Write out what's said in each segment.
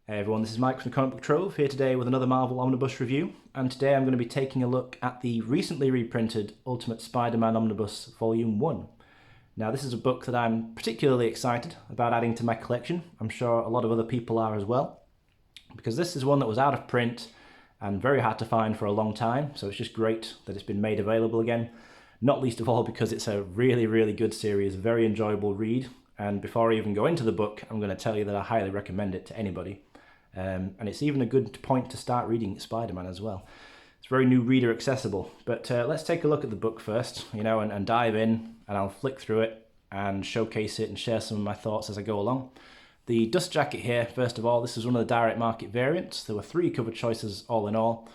Hey everyone, this is Mike from the Comic Book Trove, here today with another Marvel Omnibus review, and today I'm going to be taking a look at the recently reprinted Ultimate Spider-Man Omnibus Volume 1. Now this is a book that I'm particularly excited about adding to my collection. I'm sure a lot of other people are as well, because this is one that was out of print and very hard to find for a long time, so it's just great that it's been made available again, not least of all because it's a really good series, very enjoyable read, and before I even go into the book, I'm going to tell you that I highly recommend it to anybody. And it's even a good point to start reading Spider-Man as well. It's very new reader accessible. But let's take a look at the book first, and dive in, and I'll flick through it and showcase it and share some of my thoughts as I go along. The dust jacket here, first of all, this is one of the direct market variants. There were 3 cover choices all in all,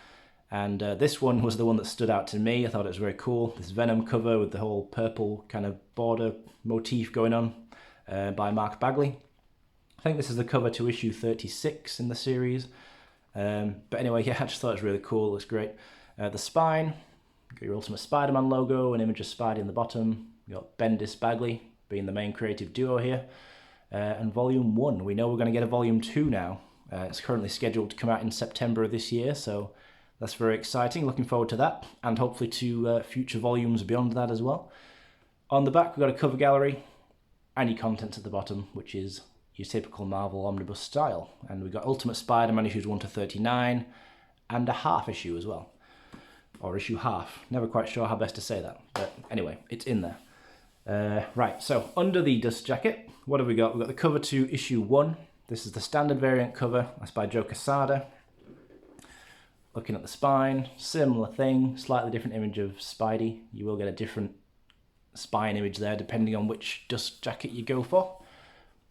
and this one was the one that stood out to me. I thought it was very cool. This Venom cover with the whole purple kind of border motif going on by Bagley. I think this is the cover to issue 36 in the series. But anyway, yeah, I just thought it was really cool. It looks great. The spine, got your Ultimate Spider-Man logo, an image of Spidey in the bottom. You got Bendis, Bagley being the main creative duo here. And Volume 1. We know we're going to get a Volume 2 now. It's currently scheduled to come out in September of this year, so that's very exciting. Looking forward to that, and hopefully to future volumes beyond that as well. On the back, we've got a cover gallery, and your contents at the bottom, which is your typical Marvel Omnibus style. And we've got Ultimate Spider-Man issues 1 to 39, and a half issue as well. Or issue half. Never quite sure how best to say that. But anyway, it's in there. Right, so under the dust jacket, what have we got? We've got the cover to issue 1. This is the standard variant cover. That's by Joe Quesada. Looking at the spine, similar thing, slightly different image of Spidey. You will get a different spine image there depending on which dust jacket you go for.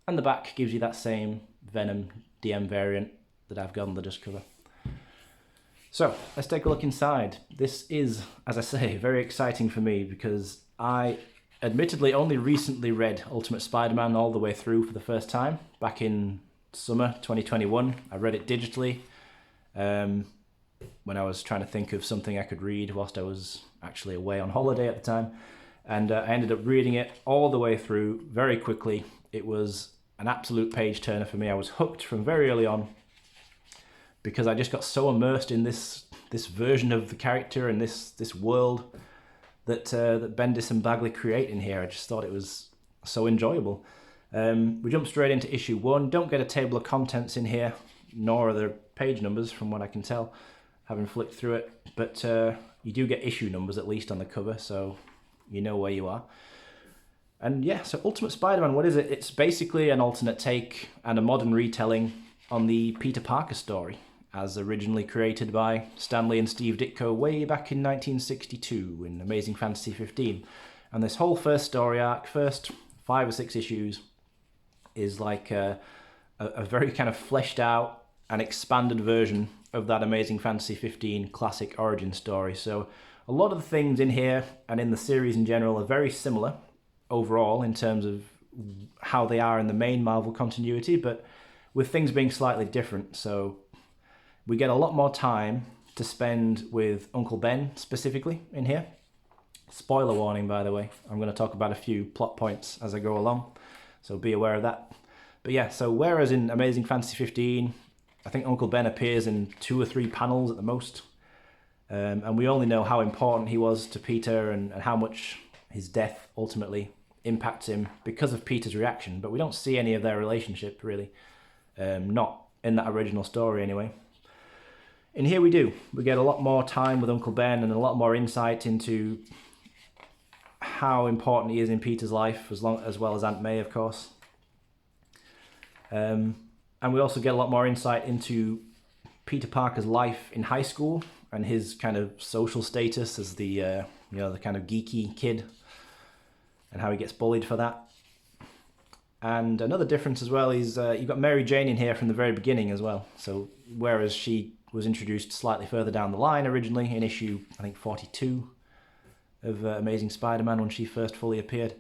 And the back gives you that same Venom DM variant that I've got on the dust cover. So let's take a look inside. This is, as I say, very exciting for me because I admittedly only recently read Ultimate Spider-Man all the way through for the first time back in summer 2021. I read it digitally when I was trying to think of something I could read whilst I was actually away on holiday at the time. And I ended up reading it all the way through very quickly. It was an absolute page turner for me. I was hooked from very early on because I just got so immersed in this version of the character and this world that Bendis and Bagley create in here. I just thought it was so enjoyable. We jump straight into issue 1. Don't get a table of contents in here, nor are there page numbers from what I can tell, having flicked through it. But you do get issue numbers at least on the cover, so you know where you are. And yeah, so Ultimate Spider-Man, what is it? It's basically an alternate take and a modern retelling on the Peter Parker story, as originally created by Stan Lee and Steve Ditko way back in 1962 in Amazing Fantasy 15. And this whole first story arc, first 5 or 6 issues, is like a very kind of fleshed out and expanded version of that Amazing Fantasy 15 classic origin story. So a lot of the things in here and in the series in general are very similar overall in terms of how they are in the main Marvel continuity, but with things being slightly different. So we get a lot more time to spend with Uncle Ben specifically in here. Spoiler warning, by the way. I'm going to talk about a few plot points as I go along, so be aware of that. But yeah, so whereas in Amazing Fantasy 15, I think Uncle Ben appears in 2 or 3 panels at the most, and we only know how important he was to Peter and how much his death ultimately impacts him because of Peter's reaction, but we don't see any of their relationship really, not in that original story anyway. In here we do. We get a lot more time with Uncle Ben and a lot more insight into how important he is in Peter's life, as well as Aunt May, of course. And we also get a lot more insight into Peter Parker's life in high school and his kind of social status as the the kind of geeky kid, and how he gets bullied for that. And another difference as well is you've got Mary Jane in here from the very beginning as well. So whereas she was introduced slightly further down the line originally in issue, I think 42 of Amazing Spider-Man when she first fully appeared,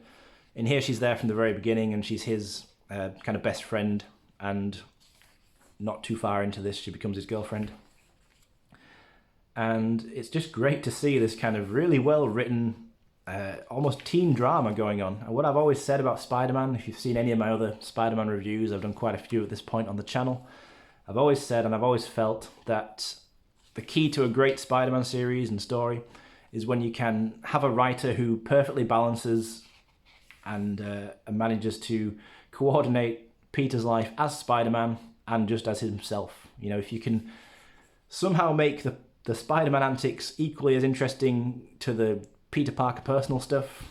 in here she's there from the very beginning, and she's his kind of best friend, and not too far into this she becomes his girlfriend. And it's just great to see this kind of really well written almost teen drama going on. And what I've always said about Spider-Man, if you've seen any of my other Spider-Man reviews, I've done quite a few at this point on the channel, I've always said and I've always felt that the key to a great Spider-Man series and story is when you can have a writer who perfectly balances and manages to coordinate Peter's life as Spider-Man and just as himself. You know, if you can somehow make the Spider-Man antics equally as interesting to the Peter Parker personal stuff,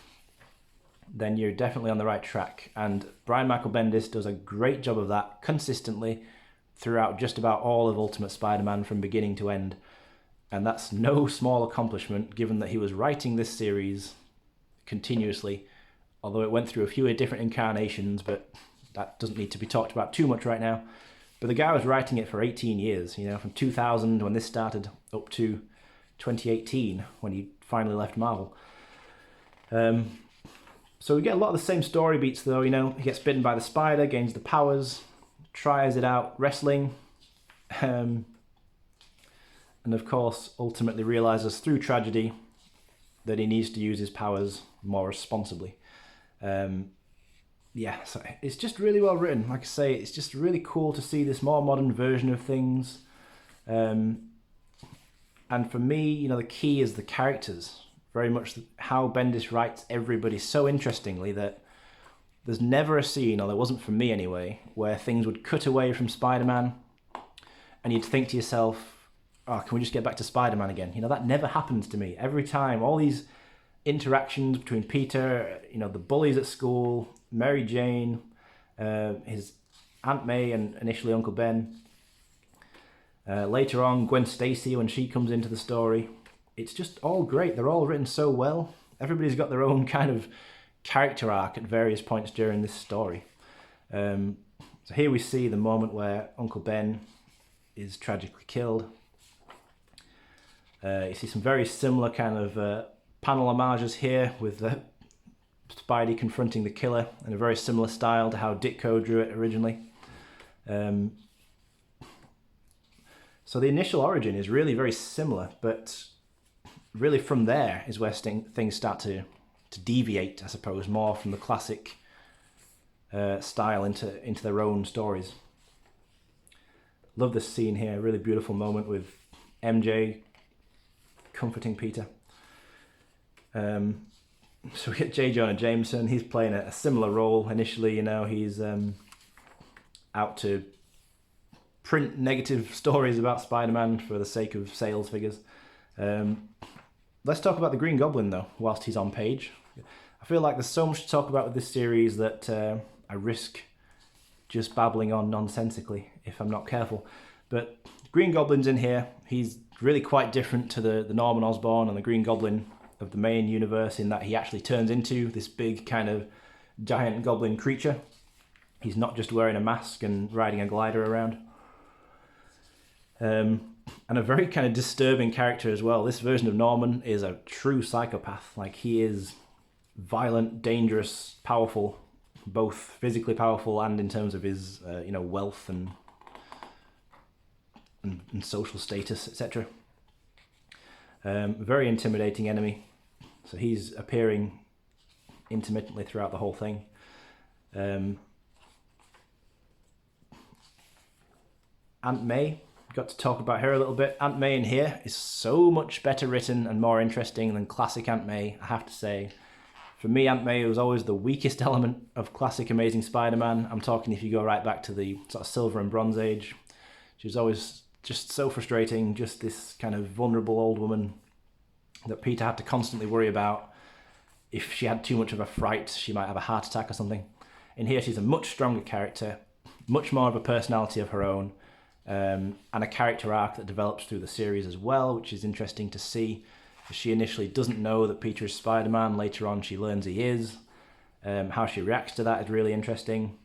then you're definitely on the right track. And Brian Michael Bendis does a great job of that consistently throughout just about all of Ultimate Spider-Man from beginning to end. And that's no small accomplishment, given that he was writing this series continuously, although it went through a few different incarnations, but that doesn't need to be talked about too much right now. But the guy was writing it for 18 years, you know, from 2000 when this started up to 2018 when he finally left Marvel. So we get a lot of the same story beats though, you know, he gets bitten by the spider, gains the powers, tries it out wrestling, and of course ultimately realizes through tragedy that he needs to use his powers more responsibly. Yeah, so it's just really well written. Like I say, it's just really cool to see this more modern version of things. And for me, you know, the key is the characters. Very much how Bendis writes everybody so interestingly that there's never a scene, or there wasn't for me anyway, where things would cut away from Spider-Man and you'd think to yourself, oh, can we just get back to Spider-Man again? You know, that never happens to me. Every time, all these interactions between Peter, you know, the bullies at school, Mary Jane, his Aunt May and initially Uncle Ben. Later on, Gwen Stacy when she comes into the story. It's just all great. They're all written so well. Everybody's got their own kind of character arc at various points during this story. So here we see the moment where Uncle Ben is tragically killed. You see some very similar kind of panel homages here with Spidey confronting the killer in a very similar style to how Ditko drew it originally. So the initial origin is really very similar, but really from there is where things start to deviate, I suppose, more from the classic style into their own stories. Love this scene here, really beautiful moment with MJ comforting Peter. So we get J. Jonah Jameson. He's playing a similar role initially. You know, he's out to print negative stories about Spider-Man for the sake of sales figures. Let's talk about the Green Goblin though, whilst he's on page. I feel like there's so much to talk about with this series that I risk just babbling on nonsensically if I'm not careful. But Green Goblin's in here. He's really quite different to the Norman Osborn and the Green Goblin of the main universe in that he actually turns into this big kind of giant goblin creature. He's not just wearing a mask and riding a glider around. And a very kind of disturbing character as well. This version of Norman is a true psychopath. Like, he is violent, dangerous, powerful, both physically powerful and in terms of his wealth and social status, etc. Very intimidating enemy. So he's appearing intermittently throughout the whole thing. Aunt May, got to talk about her a little bit. Aunt May in here is so much better written and more interesting than classic Aunt May, I have to say. For me, Aunt May was always the weakest element of classic Amazing Spider-Man. I'm talking if you go right back to the sort of Silver and Bronze Age. She was always just so frustrating, just this kind of vulnerable old woman that Peter had to constantly worry about. If she had too much of a fright, she might have a heart attack or something. In here, she's a much stronger character, much more of a personality of her own, and a character arc that develops through the series as well, which is interesting to see. She initially doesn't know that Peter is Spider-Man. Later on, she learns he is. How she reacts to that is really interesting.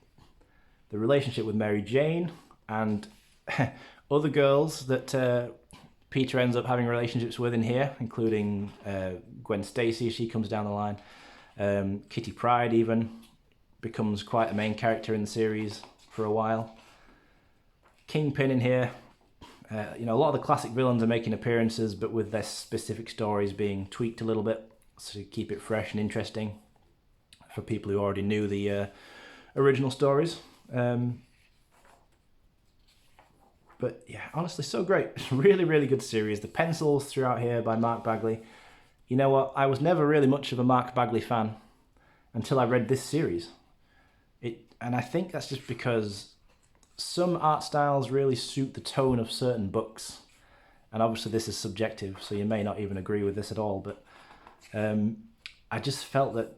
The relationship with Mary Jane and other girls that Peter ends up having relationships with in here, including Gwen Stacy, she comes down the line. Kitty Pryde even becomes quite a main character in the series for a while. Kingpin in here. A lot of the classic villains are making appearances, but with their specific stories being tweaked a little bit to keep it fresh and interesting for people who already knew the original stories. But yeah, honestly, so great. Really, really good series. The pencils throughout here by Mark Bagley. You know what? I was never really much of a Mark Bagley fan until I read this series. And I think that's just because some art styles really suit the tone of certain books. And obviously this is subjective, so you may not even agree with this at all. But I just felt that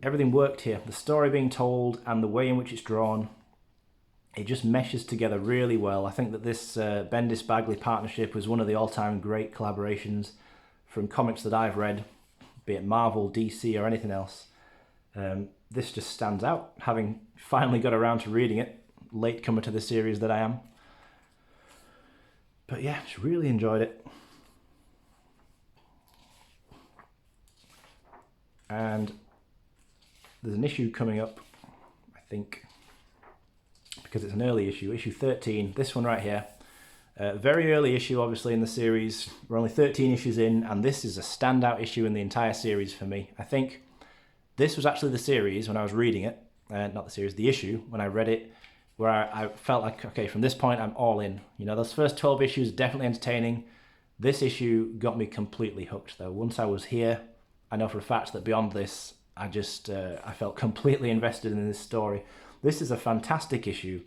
everything worked here. The story being told and the way in which it's drawn, it just meshes together really well. I think that this Bendis-Bagley partnership was one of the all-time great collaborations from comics that I've read, be it Marvel, DC, or anything else. This just stands out, having finally got around to reading it, late comer to the series that I am. But yeah, just really enjoyed it. And there's an issue coming up, I think, because it's an early issue, issue 13, this one right here. Very early issue, obviously, in the series. We're only 13 issues in, and this is a standout issue in the entire series for me. I think this was actually the series when I was reading it, not the series, the issue, when I read it, where I felt like, okay, from this point, I'm all in. You know, those first 12 issues, definitely entertaining. This issue got me completely hooked, though. Once I was here, I know for a fact that beyond this, I felt completely invested in this story. This is a fantastic issue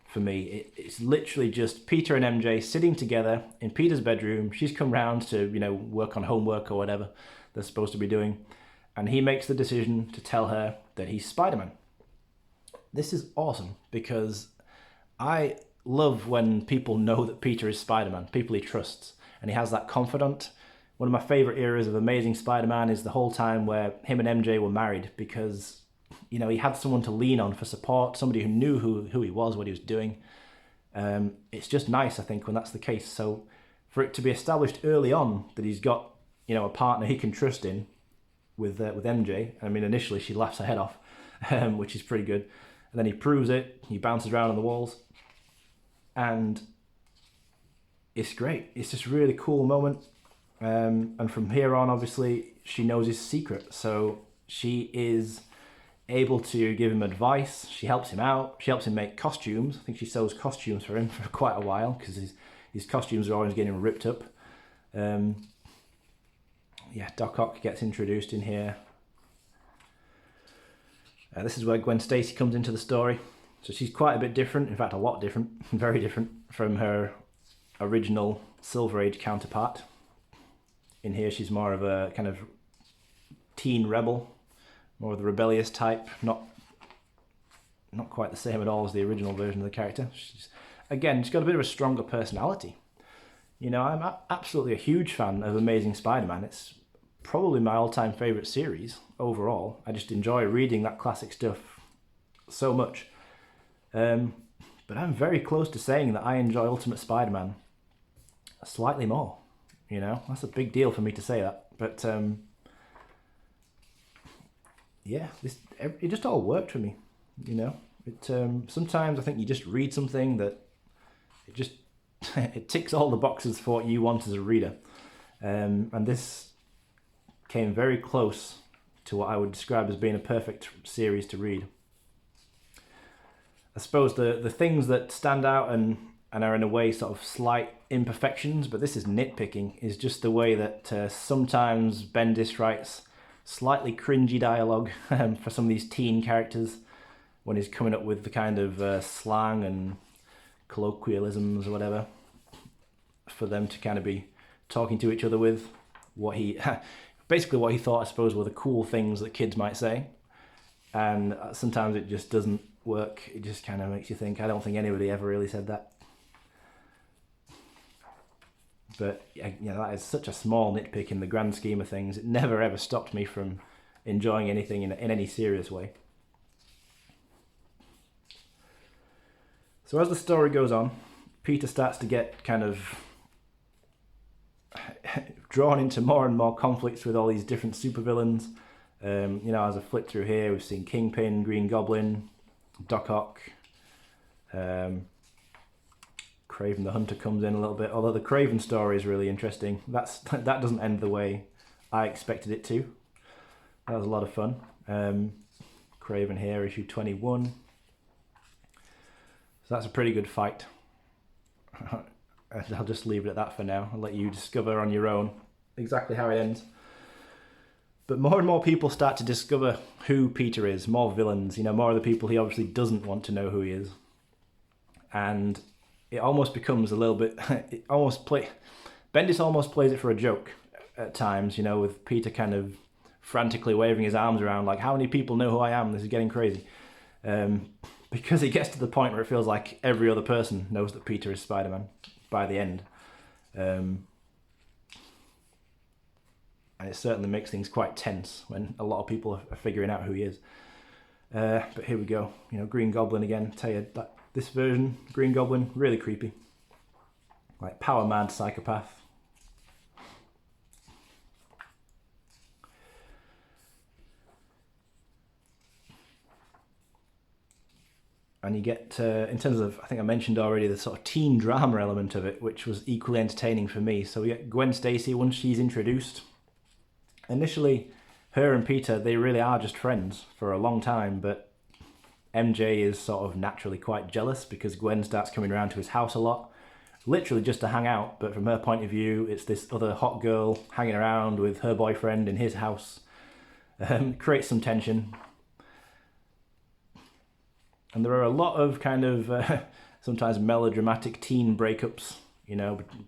for me. It's literally just Peter and MJ sitting together in Peter's bedroom. She's come round to, you know, work on homework or whatever they're supposed to be doing. And he makes the decision to tell her that he's Spider-Man. This is awesome because I love when people know that Peter is Spider-Man, people he trusts, and he has that confidant. One of my favorite eras of Amazing Spider-Man is the whole time where him and MJ were married because, you know, he had someone to lean on for support, somebody who knew who he was, what he was doing. It's just nice, I think, when that's the case. So for it to be established early on that he's got, you know, a partner he can trust in with MJ. I mean, initially she laughs her head off, which is pretty good. And then he proves it. He bounces around on the walls. And it's great. It's just a really cool moment. And from here on, obviously, she knows his secret. So she is able to give him advice. She helps him out. She helps him make costumes. I think she sews costumes for him for quite a while because his costumes are always getting ripped up. Yeah, Doc Ock gets introduced in here. This is where Gwen Stacy comes into the story. So she's quite a bit different, in fact a lot different, very different from her original Silver Age counterpart. In here she's more of a kind of teen rebel, more of the rebellious type, not quite the same at all as the original version of the character. She's got a bit of a stronger personality. You know, I'm absolutely a huge fan of Amazing Spider-Man. It's probably my all-time favourite series overall. I just enjoy reading that classic stuff so much. But I'm very close to saying that I enjoy Ultimate Spider-Man slightly more. You know, that's a big deal for me to say that. But yeah, it just all worked for me. You know, sometimes I think you just read something that it just it ticks all the boxes for what you want as a reader, and this came very close to what I would describe as being a perfect series to read. I suppose the things that stand out and are in a way sort of slight imperfections, but this is nitpicking, is just the way that sometimes Bendis writes slightly cringy dialogue for some of these teen characters when he's coming up with the kind of slang and colloquialisms or whatever for them to kind of be talking to each other with. Basically what he thought, I suppose, were the cool things that kids might say. And sometimes it just doesn't work. It just kind of makes you think, I don't think anybody ever really said that. But you know, that is such a small nitpick in the grand scheme of things. It never ever stopped me from enjoying anything in any serious way. So as the story goes on, Peter starts to get kind of drawn into more and more conflicts with all these different supervillains. You know, as I flip through here, we've seen Kingpin, Green Goblin, Doc Ock, Kraven the Hunter comes in a little bit, although the Kraven story is really interesting. That doesn't end the way I expected it to. That was a lot of fun. Kraven here, issue 21. So that's a pretty good fight. And I'll just leave it at that for now. I'll let you discover on your own exactly how it ends. But more and more people start to discover who Peter is, more villains, more of the people he obviously doesn't want to know who he is. And it almost becomes a little bit, Bendis almost plays it for a joke at times, with Peter kind of frantically waving his arms around like, how many people know who I am? This is getting crazy. Because it gets to the point where it feels like every other person knows that Peter is Spider-Man by the end. And it certainly makes things quite tense when a lot of people are figuring out who he is. But here we go. Green Goblin again. Tell you that this version, Green Goblin, really creepy. Like power mad psychopath. And you get, in terms of, I think I mentioned already, the sort of teen drama element of it, which was equally entertaining for me. So we get Gwen Stacy, once she's introduced. Initially, her and Peter, they really are just friends for a long time, but MJ is sort of naturally quite jealous because Gwen starts coming around to his house a lot, literally just to hang out, but from her point of view, it's this other hot girl hanging around with her boyfriend in his house. Creates some tension. And there are a lot of kind of sometimes melodramatic teen breakups,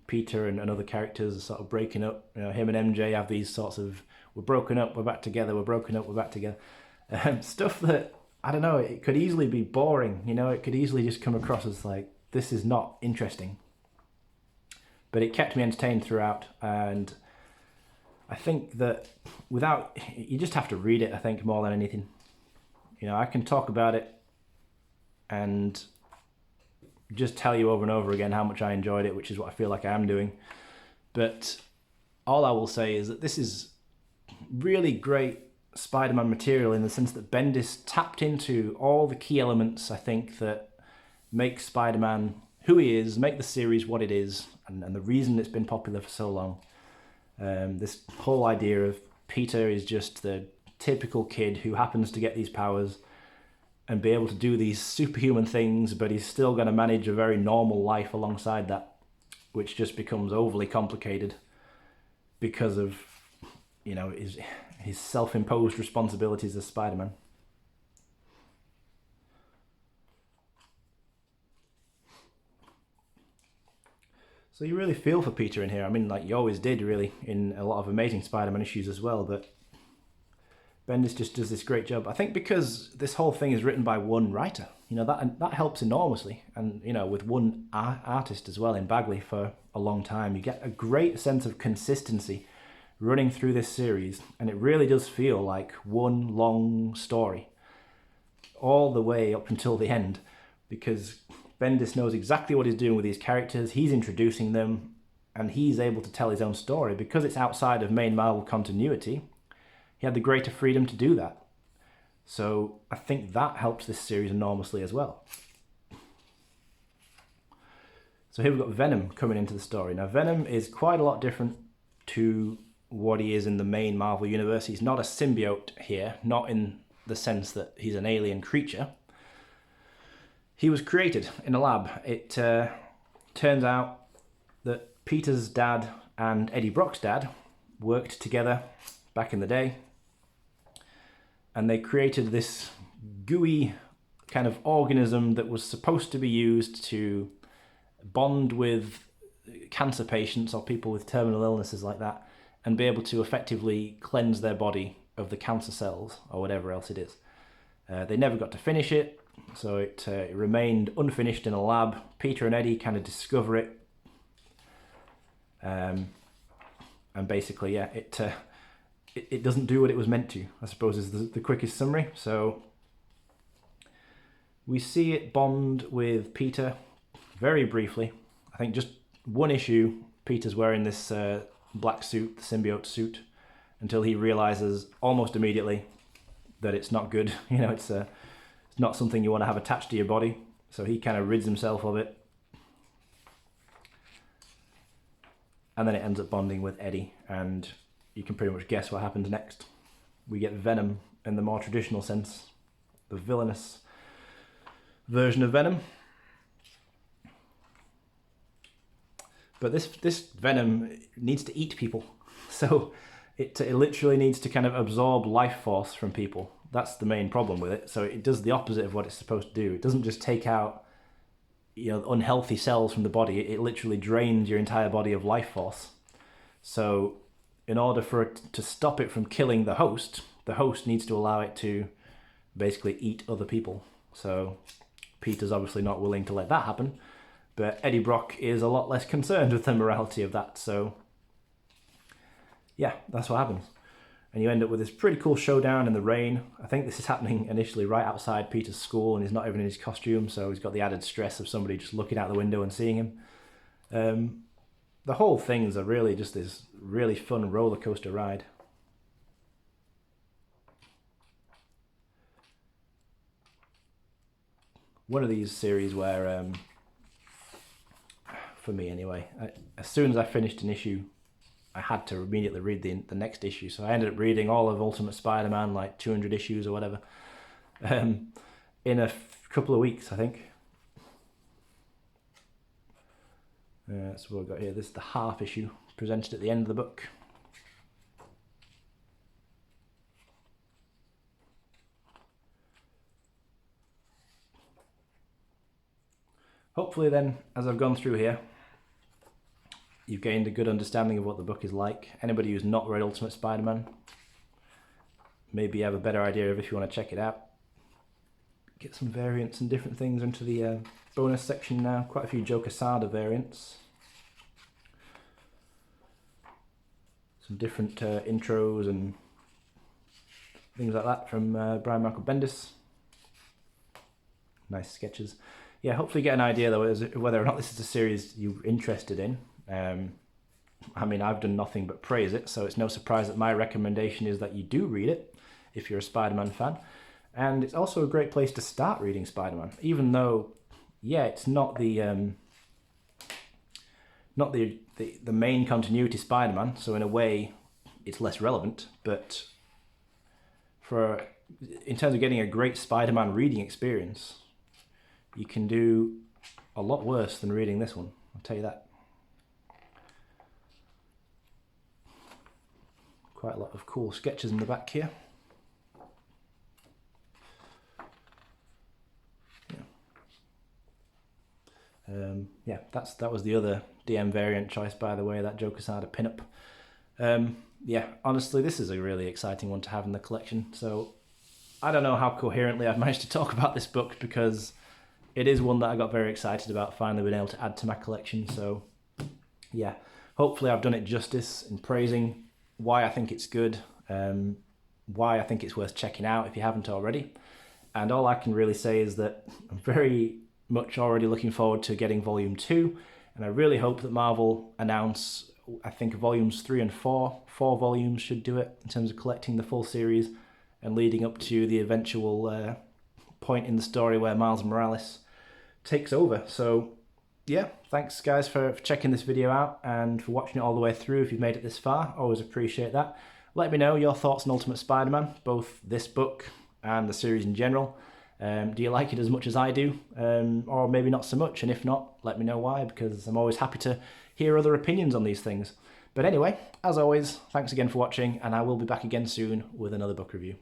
Peter and other characters are sort of breaking up. Him and MJ have these sorts of, we're broken up, we're back together, we're broken up, we're back together. Stuff that, I don't know, it could easily be boring, it could easily just come across as like, this is not interesting. But it kept me entertained throughout, and I think that you just have to read it, I think, more than anything. I can talk about it and just tell you over and over again how much I enjoyed it, which is what I feel like I am doing. But all I will say is that this is really great Spider-Man material in the sense that Bendis tapped into all the key elements, I think, that make Spider-Man who he is, make the series what it is, and the reason it's been popular for so long. This whole idea of Peter is just the typical kid who happens to get these powers and be able to do these superhuman things, but he's still going to manage a very normal life alongside that, which just becomes overly complicated because of, his self-imposed responsibilities as Spider-Man. So you really feel for Peter in here. I mean, like you always did, really, in a lot of Amazing Spider-Man issues as well, but Bendis just does this great job. I think because this whole thing is written by one writer, that helps enormously. And, with one artist as well in Bagley for a long time, you get a great sense of consistency running through this series. And it really does feel like one long story all the way up until the end, because Bendis knows exactly what he's doing with these characters. He's introducing them and he's able to tell his own story because it's outside of main Marvel continuity. He had the greater freedom to do that. So I think that helps this series enormously as well. So here we've got Venom coming into the story. Now Venom is quite a lot different to what he is in the main Marvel universe. He's not a symbiote here, not in the sense that he's an alien creature. He was created in a lab. It turns out that Peter's dad and Eddie Brock's dad worked together back in the day, and they created this gooey kind of organism that was supposed to be used to bond with cancer patients or people with terminal illnesses like that and be able to effectively cleanse their body of the cancer cells or whatever else it is. They never got to finish it, so it remained unfinished in a lab. Peter and Eddie kind of discover it, and basically, it doesn't do what it was meant to, I suppose, is the quickest summary. So we see it bond with Peter very briefly. I think just one issue, Peter's wearing this black suit, the symbiote suit, until he realizes almost immediately that it's not good. It's not something you want to have attached to your body. So he kind of rids himself of it. And then it ends up bonding with Eddie, and you can pretty much guess what happens next. We get Venom in the more traditional sense, the villainous version of Venom. But this Venom needs to eat people. So it literally needs to kind of absorb life force from people. That's the main problem with it. So it does the opposite of what it's supposed to do. It doesn't just take out, you know, unhealthy cells from the body. It literally drains your entire body of life force. So in order for it to stop it from killing the host needs to allow it to basically eat other people. So Peter's obviously not willing to let that happen, but Eddie Brock is a lot less concerned with the morality of that. So yeah, that's what happens. And you end up with this pretty cool showdown in the rain. I think this is happening initially right outside Peter's school, and he's not even in his costume, so he's got the added stress of somebody just looking out the window and seeing him. The whole thing's really just this really fun roller coaster ride. One of these series where, for me anyway, as soon as I finished an issue, I had to immediately read the next issue. So I ended up reading all of Ultimate Spider-Man, like 200 issues or whatever, in a couple of weeks, I think. So what we've got here, this is the half issue presented at the end of the book. Hopefully then, as I've gone through here, you've gained a good understanding of what the book is like. Anybody who's not read Ultimate Spider-Man, maybe you have a better idea of if you want to check it out. Get some variants and different things into the bonus section now. Quite a few Joe Quesada variants. Some different intros and things like that from Brian Michael Bendis. Nice sketches. Yeah, hopefully get an idea though whether or not this is a series you're interested in. I mean, I've done nothing but praise it, so it's no surprise that my recommendation is that you do read it if you're a Spider-Man fan. And it's also a great place to start reading Spider-Man, even though, yeah, it's not the main continuity Spider-Man, so in a way it's less relevant, but in terms of getting a great Spider-Man reading experience, you can do a lot worse than reading this one, I'll tell you that. Quite a lot of cool sketches in the back here. Yeah, that was the other DM variant choice, by the way, that Joe Quesada pinup. Yeah, honestly, this is a really exciting one to have in the collection. So I don't know how coherently I've managed to talk about this book, because it is one that I got very excited about finally being able to add to my collection. So yeah, hopefully I've done it justice in praising why I think it's good, why I think it's worth checking out if you haven't already. And all I can really say is that I'm very much already looking forward to getting volume 2, and I really hope that Marvel announce, I think, volumes 3 and 4. 4 volumes should do it in terms of collecting the full series and leading up to the eventual point in the story where Miles Morales takes over. So yeah, thanks guys for checking this video out and for watching it all the way through. If you've made it this far, always appreciate that. Let me know your thoughts on Ultimate Spider-Man, both this book and the series in general. Do you like it as much as I do, or maybe not so much? And if not, let me know why, because I'm always happy to hear other opinions on these things. But anyway, as always, thanks again for watching, and I will be back again soon with another book review.